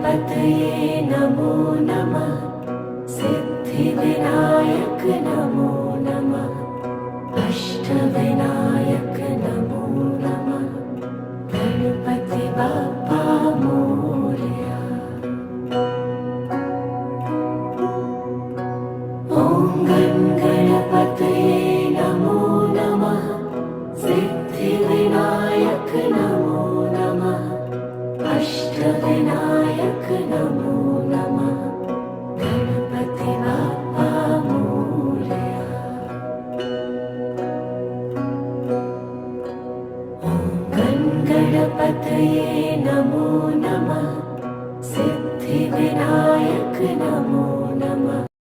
गणपतये नमो नमः। सिद्धिविनायक नमो नमः। अष्टविनायक नमो नमः। गणपति बाप्पा मोरया। ॐ गं